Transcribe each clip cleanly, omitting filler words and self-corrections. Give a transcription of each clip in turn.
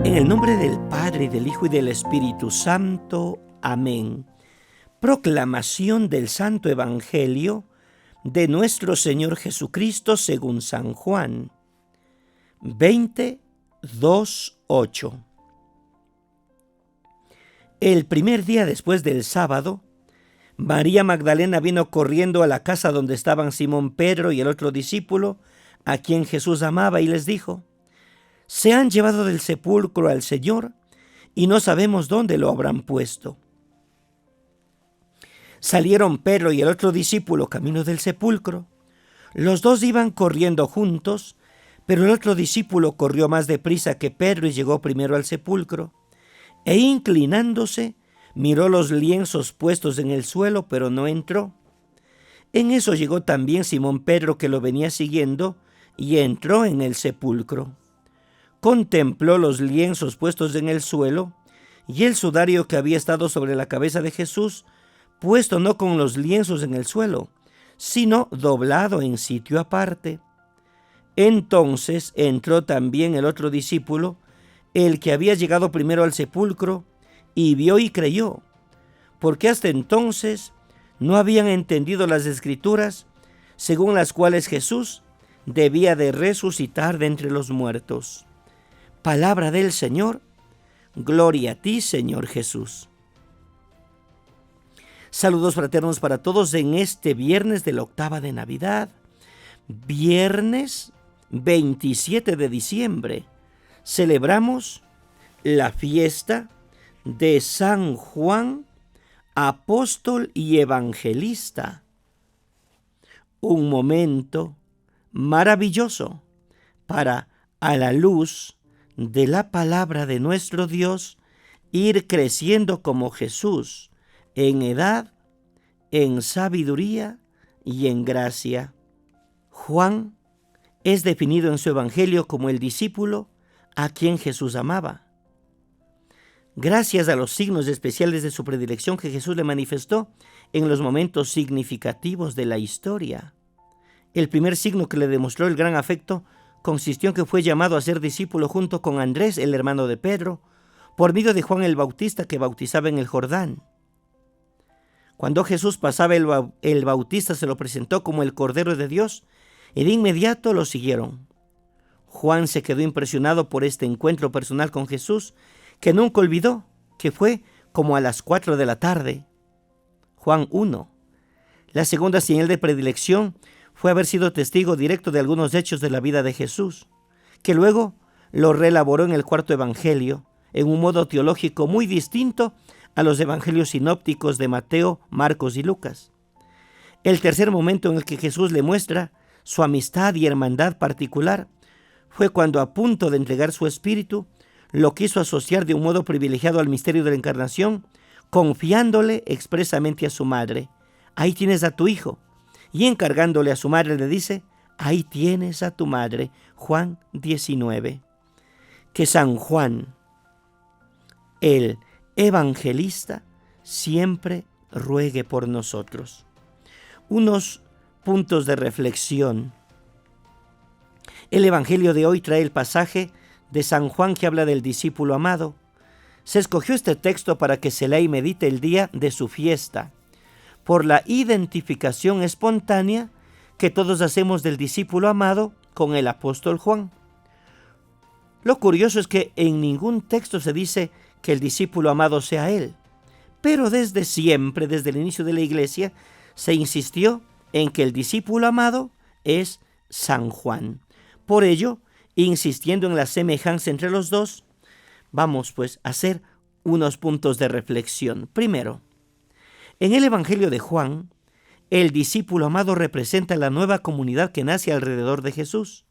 En el nombre del Padre, y del Hijo, y del Espíritu Santo. Amén. Proclamación del Santo Evangelio de nuestro Señor Jesucristo según San Juan. 22:8. El primer día después del sábado, María Magdalena vino corriendo a la casa donde estaban Simón Pedro y el otro discípulo, a quien Jesús amaba, y les dijo: «Se han llevado del sepulcro al Señor, y no sabemos dónde lo habrán puesto». Salieron Pedro y el otro discípulo camino del sepulcro. Los dos iban corriendo juntos, pero el otro discípulo corrió más deprisa que Pedro y llegó primero al sepulcro. E inclinándose, miró los lienzos puestos en el suelo, pero no entró. En eso llegó también Simón Pedro, que lo venía siguiendo, y entró en el sepulcro. Contempló los lienzos puestos en el suelo y el sudario que había estado sobre la cabeza de Jesús, puesto no con los lienzos en el suelo, sino doblado en sitio aparte. Entonces entró también el otro discípulo, el que había llegado primero al sepulcro, y vio y creyó, porque hasta entonces no habían entendido las Escrituras, según las cuales Jesús debía de resucitar de entre los muertos. Palabra del Señor. Gloria a ti, Señor Jesús. Saludos fraternos para todos en este viernes de la octava de Navidad, viernes 27 de diciembre. Celebramos la fiesta de San Juan, apóstol y evangelista. Un momento maravilloso para, a la luz de la palabra de nuestro Dios, ir creciendo como Jesús en edad, en sabiduría y en gracia. Juan es definido en su evangelio como el discípulo a quien Jesús amaba. Gracias a los signos especiales de su predilección que Jesús le manifestó en los momentos significativos de la historia. El primer signo que le demostró el gran afecto consistió en que fue llamado a ser discípulo junto con Andrés, el hermano de Pedro, por medio de Juan el Bautista, que bautizaba en el Jordán. Cuando Jesús pasaba, el Bautista se lo presentó como el Cordero de Dios, y de inmediato lo siguieron. Juan se quedó impresionado por este encuentro personal con Jesús, que nunca olvidó que fue como a las 4 de la tarde. Juan 1. La segunda señal de predilección fue haber sido testigo directo de algunos hechos de la vida de Jesús, que luego lo reelaboró en el cuarto evangelio, en un modo teológico muy distinto a los evangelios sinópticos de Mateo, Marcos y Lucas. El tercer momento en el que Jesús le muestra su amistad y hermandad particular fue cuando, a punto de entregar su espíritu, lo quiso asociar de un modo privilegiado al misterio de la encarnación, confiándole expresamente a su madre: «Ahí tienes a tu hijo», y encargándole a su madre le dice: «Ahí tienes a tu madre». Juan 19. Que San Juan, el evangelista, siempre ruegue por nosotros. Unos puntos de reflexión. El evangelio de hoy trae el pasaje de San Juan que habla del discípulo amado. Se escogió este texto para que se lea y medite el día de su fiesta, por la identificación espontánea que todos hacemos del discípulo amado con el apóstol Juan. Lo curioso es que en ningún texto se dice que el discípulo amado sea él, pero desde siempre, desde el inicio de la Iglesia, se insistió en que el discípulo amado es San Juan. Por ello, insistiendo en la semejanza entre los dos, vamos pues a hacer unos puntos de reflexión. Primero, en el Evangelio de Juan, el discípulo amado representa la nueva comunidad que nace alrededor de Jesús.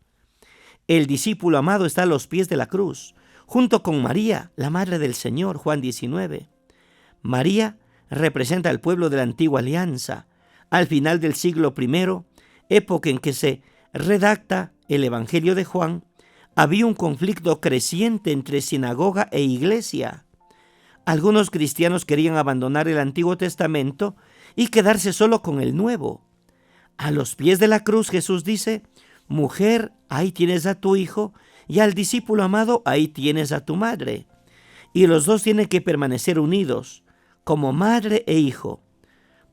El discípulo amado está a los pies de la cruz, junto con María, la madre del Señor, Juan 19. María representa al pueblo de la antigua alianza. Al final del siglo I, época en que se redacta el Evangelio de Juan, había un conflicto creciente entre sinagoga e iglesia. Algunos cristianos querían abandonar el Antiguo Testamento y quedarse solo con el Nuevo. A los pies de la cruz Jesús dice: «Mujer, ahí tienes a tu hijo», y al discípulo amado, ahí tienes a tu madre. Y los dos tienen que permanecer unidos, como madre e hijo.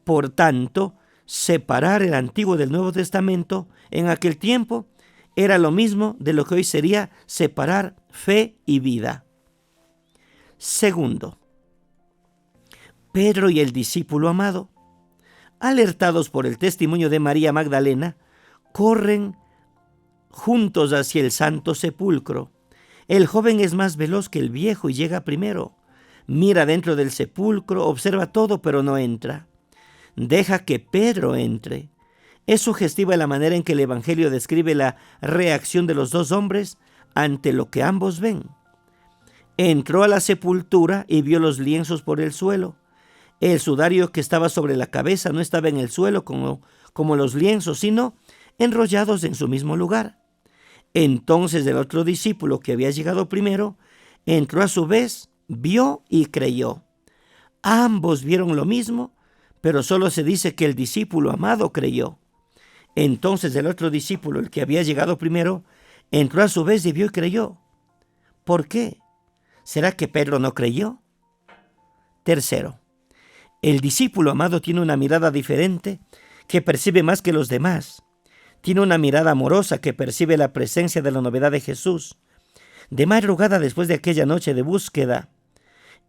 Por tanto, separar el Antiguo del Nuevo Testamento en aquel tiempo era lo mismo de lo que hoy sería separar fe y vida. Segundo, Pedro y el discípulo amado, alertados por el testimonio de María Magdalena, corren juntos hacia el santo sepulcro. El joven es más veloz que el viejo y llega primero. Mira dentro del sepulcro, observa todo, pero no entra. Deja que Pedro entre. Es sugestiva la manera en que el Evangelio describe la reacción de los dos hombres ante lo que ambos ven. Entró a la sepultura y vio los lienzos por el suelo. El sudario que estaba sobre la cabeza no estaba en el suelo como los lienzos, sino enrollados en su mismo lugar. Entonces el otro discípulo que había llegado primero entró a su vez, vio y creyó. Ambos vieron lo mismo, pero solo se dice que el discípulo amado creyó. Entonces el otro discípulo, el que había llegado primero, entró a su vez y vio y creyó. ¿Por qué? ¿Será que Pedro no creyó? Tercero, el discípulo amado tiene una mirada diferente que percibe más que los demás. Tiene una mirada amorosa que percibe la presencia de la novedad de Jesús. De madrugada, después de aquella noche de búsqueda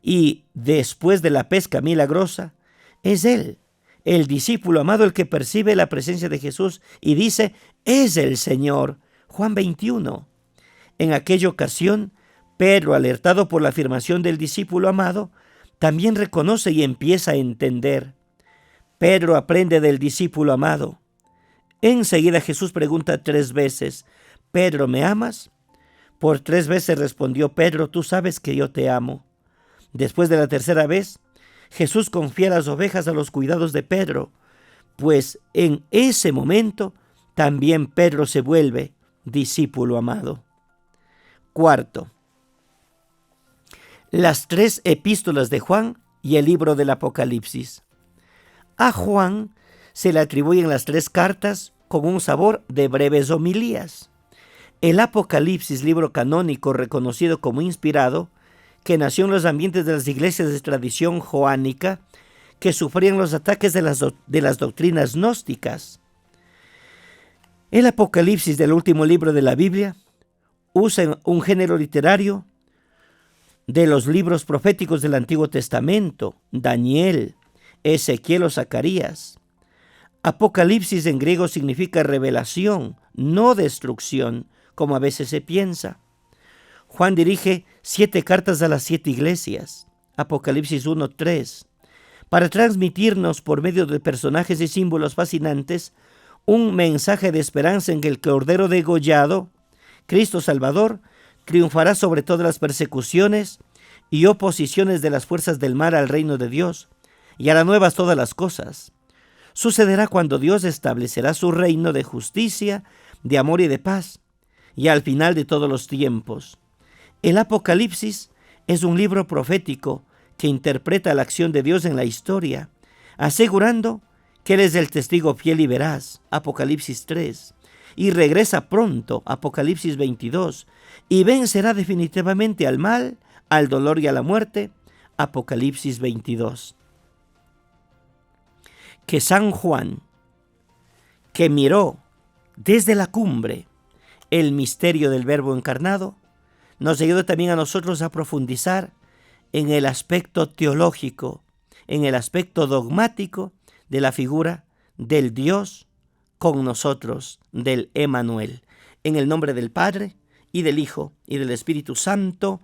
y después de la pesca milagrosa, es él, el discípulo amado, el que percibe la presencia de Jesús y dice, es el Señor. Juan 21. En aquella ocasión, Pedro, alertado por la afirmación del discípulo amado, también reconoce y empieza a entender. Pedro aprende del discípulo amado. Enseguida Jesús pregunta 3 veces, «¿Pedro, me amas?». Por 3 veces respondió Pedro, «Tú sabes que yo te amo». Después de la tercera vez, Jesús confía las ovejas a los cuidados de Pedro, pues en ese momento también Pedro se vuelve discípulo amado. Cuarto, las 3 epístolas de Juan y el libro del Apocalipsis. A Juan se le atribuyen las 3 cartas con un sabor de breves homilías. El Apocalipsis, libro canónico reconocido como inspirado, que nació en los ambientes de las iglesias de tradición joánica, que sufrían los ataques de las doctrinas gnósticas. El Apocalipsis del último libro de la Biblia usa un género literario de los libros proféticos del Antiguo Testamento, Daniel, Ezequiel o Zacarías. Apocalipsis en griego significa revelación, no destrucción, como a veces se piensa. Juan dirige 7 cartas a las 7 iglesias, Apocalipsis 1:3, para transmitirnos por medio de personajes y símbolos fascinantes un mensaje de esperanza en que el Cordero degollado, Cristo Salvador, triunfará sobre todas las persecuciones y oposiciones de las fuerzas del mal al reino de Dios y hará nuevas todas las cosas. Sucederá cuando Dios establecerá su reino de justicia, de amor y de paz, y al final de todos los tiempos. El Apocalipsis es un libro profético que interpreta la acción de Dios en la historia, asegurando que Él es el testigo fiel y veraz, Apocalipsis 3, y regresa pronto, Apocalipsis 22, y vencerá definitivamente al mal, al dolor y a la muerte, Apocalipsis 22. Que San Juan, que miró desde la cumbre el misterio del Verbo encarnado, nos ayuda también a nosotros a profundizar en el aspecto teológico, en el aspecto dogmático de la figura del Dios con nosotros, del Emmanuel. En el nombre del Padre, y del Hijo, y del Espíritu Santo.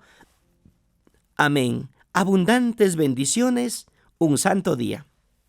Amén. Abundantes bendiciones, un santo día.